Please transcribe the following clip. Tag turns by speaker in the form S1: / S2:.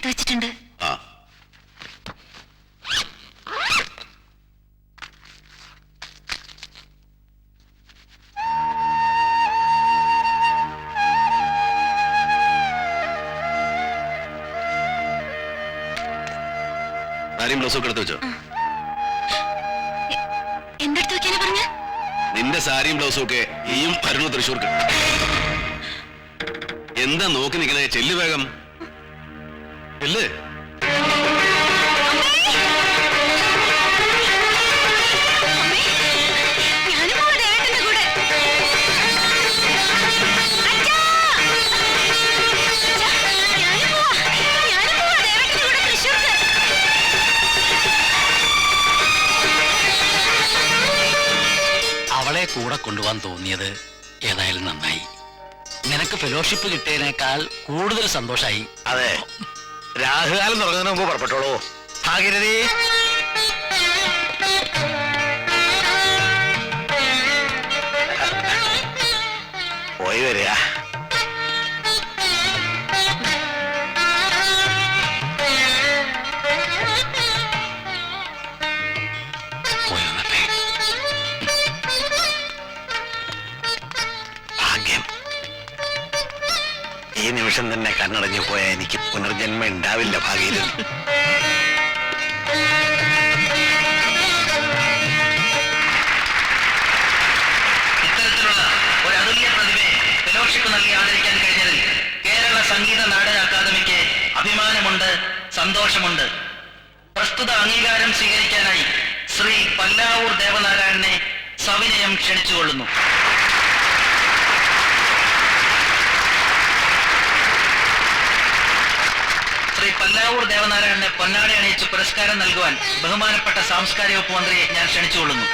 S1: എടുത്തു വെച്ചിട്ടുണ്ട്.
S2: സാരിയും ബ്ലൗസും ഒക്കെ എടുത്തു വെച്ചോ?
S1: എന്തെടുത്ത് വെക്കാനാ പറഞ്ഞ?
S2: നിന്റെ സാരിയും ബ്ലൗസും ഒക്കെ ഈയും വരുന്നു തൃശ്ശൂർക്ക്. എന്താ നോക്കി നിൽക്കണേ? ചെല്ലു വേഗം ചെല്ല്.
S3: അവളെ കൂടെ കൊണ്ടുപോകാൻ തോന്നിയത് ഏതായാലും നന്നായി. നിനക്ക് ഫെലോഷിപ്പ് കിട്ടിയതിനേക്കാൾ കൂടുതൽ സന്തോഷായി.
S4: അതെ, രാഹുകാലം തുടങ്ങുന്നതിന് മുമ്പ് പുറപ്പെട്ടോളൂ. ഭാഗീരഥി, പോയി വരിക. ഭാഗ്യം, ഈ നിമിഷം തന്നെ കണ്ണടഞ്ഞു പോയാൽ എനിക്ക് പുനർജന്മം ഉണ്ടാവില്ല ഭാഗീരഥി.
S5: ഇത്തരത്തിലുള്ള ഒരു അതുല്യ പ്രതിഭയെ ഫെലോഷിപ്പ് നൽകി ആദരിക്കാൻ കഴിഞ്ഞതിൽ കേരള സംഗീത നാടക അക്കാദമിക്ക് അഭിമാനമുണ്ട്, സന്തോഷമുണ്ട്. പ്രസ്തുത അംഗീകാരം സ്വീകരിക്കാനായി ശ്രീ പല്ലാവൂർ ദേവനാരായണനെ സവിനയം ക്ഷണിച്ചുകൊള്ളുന്നു. ശ്രീ പല്ലാവൂർ ദേവനാരായണനെ പൊന്നാട അണിയിച്ച് പുരസ്കാരം നൽകുവാൻ ബഹുമാനപ്പെട്ട സാംസ്കാരിക വകുപ്പ് മന്ത്രിയെ ഞാൻ ക്ഷണിച്ചുകൊള്ളുന്നു.